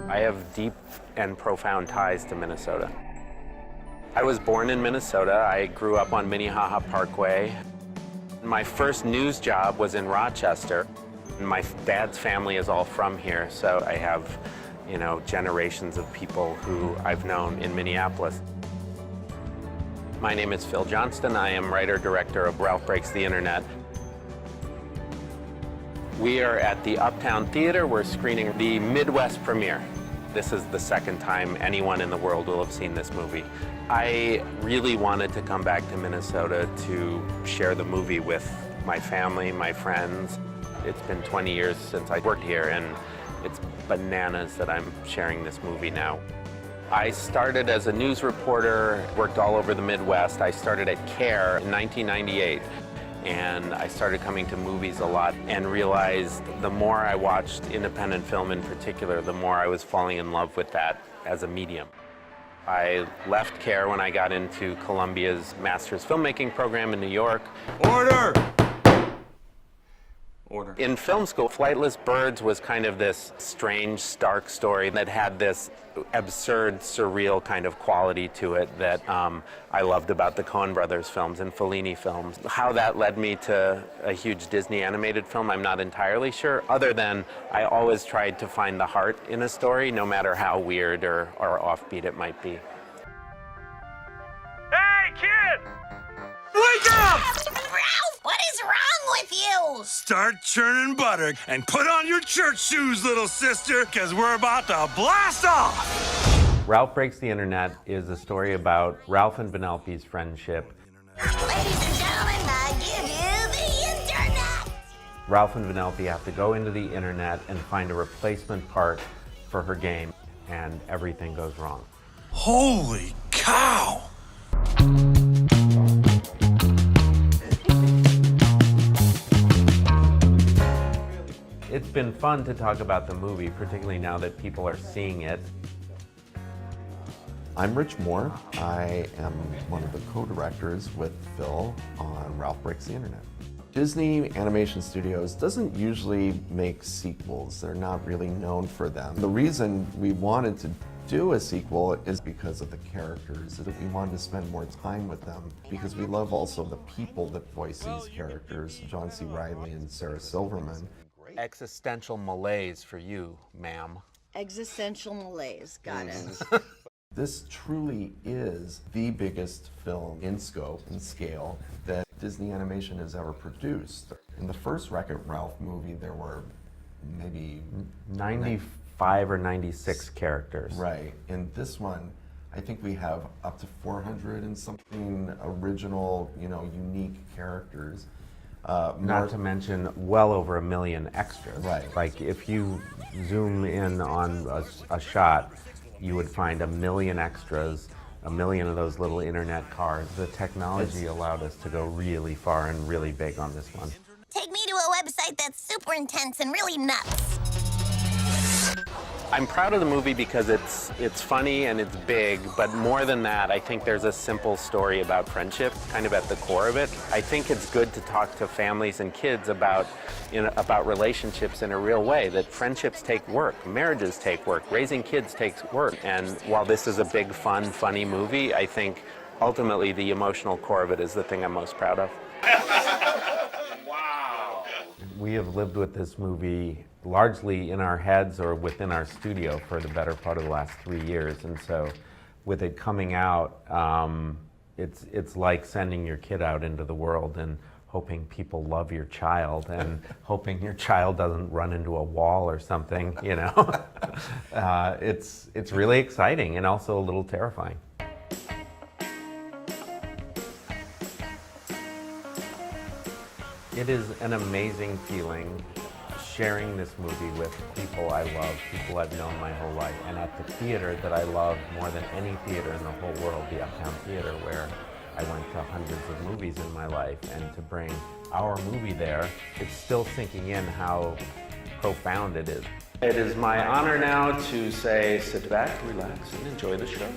I have deep and profound ties to Minnesota. I was born in Minnesota. I grew up on Minnehaha Parkway. My first news job was in Rochester. My dad's family is all from here, so I have, generations of people who I've known in Minneapolis. My name is Phil Johnston. I am writer-director of Ralph Breaks the Internet. We are at the Uptown Theater. We're screening the Midwest premiere. This is the second time anyone in the world will have seen this movie. I really wanted to come back to Minnesota to share the movie with my family, my friends. It's been 20 years since I worked here, and it's bananas that I'm sharing this movie now. I started as a news reporter, worked all over the Midwest. I started at CARE in 1998, and I started coming to movies a lot and realized the more I watched independent film in particular, the more I was falling in love with that as a medium. I left CARE when I got into Columbia's Master's Filmmaking program in New York. Order! In film school, Flightless Birds was kind of this strange, stark story that had this absurd, surreal kind of quality to it that I loved about the Coen brothers films and Fellini films. How that led me to a huge Disney animated film, I'm not entirely sure, other than I always tried to find the heart in a story, no matter how weird or offbeat it might be. Hey, kid! Wake up! Ralph, what is wrong with you? Start churning butter and put on your church shoes, little sister, because we're about to blast off! Ralph Breaks the Internet is a story about Ralph and Vanellope's friendship. Ladies and gentlemen, I give you the internet! Ralph and Vanellope have to go into the internet and find a replacement part for her game, and everything goes wrong. Holy cow! It's been fun to talk about the movie, particularly now that people are seeing it. I'm Rich Moore. I am one of the co-directors with Phil on Ralph Breaks the Internet. Disney Animation Studios doesn't usually make sequels. They're not really known for them. The reason we wanted to do a sequel is because of the characters, that we wanted to spend more time with them, because we love also the people that voice these characters, John C. Reilly and Sarah Silverman. Existential malaise for you, ma'am. Existential malaise, got it. This truly is the biggest film in scope and scale that Disney Animation has ever produced. In the first Wreck-It Ralph movie, there were maybe 95 or 96 characters. Right. In this one, I think we have up to 400 and something original, unique characters. Not to mention well over 1 million extras. Right. Like if you zoom in on a shot, you would find 1 million extras, 1 million of those little internet cards. The technology allowed us to go really far and really big on this one. Take me to a website that's super intense and really nuts. I'm proud of the movie because it's funny and it's big, but more than that, I think there's a simple story about friendship kind of at the core of it. I think it's good to talk to families and kids about relationships in a real way, that friendships take work, marriages take work, raising kids takes work. And while this is a big, fun, funny movie, I think ultimately the emotional core of it is the thing I'm most proud of. Wow! We have lived with this movie largely in our heads or within our studio for the better part of the last 3 years. And so with it coming out, it's like sending your kid out into the world and hoping people love your child and hoping your child doesn't run into a wall or something, It's really exciting and also a little terrifying. It is an amazing feeling sharing this movie with people I love, people I've known my whole life, and at the theater that I love more than any theater in the whole world, the Uptown Theater, where I went to hundreds of movies in my life, and to bring our movie there, it's still sinking in how profound it is. It is my honor now to say, sit back, relax, and enjoy the show.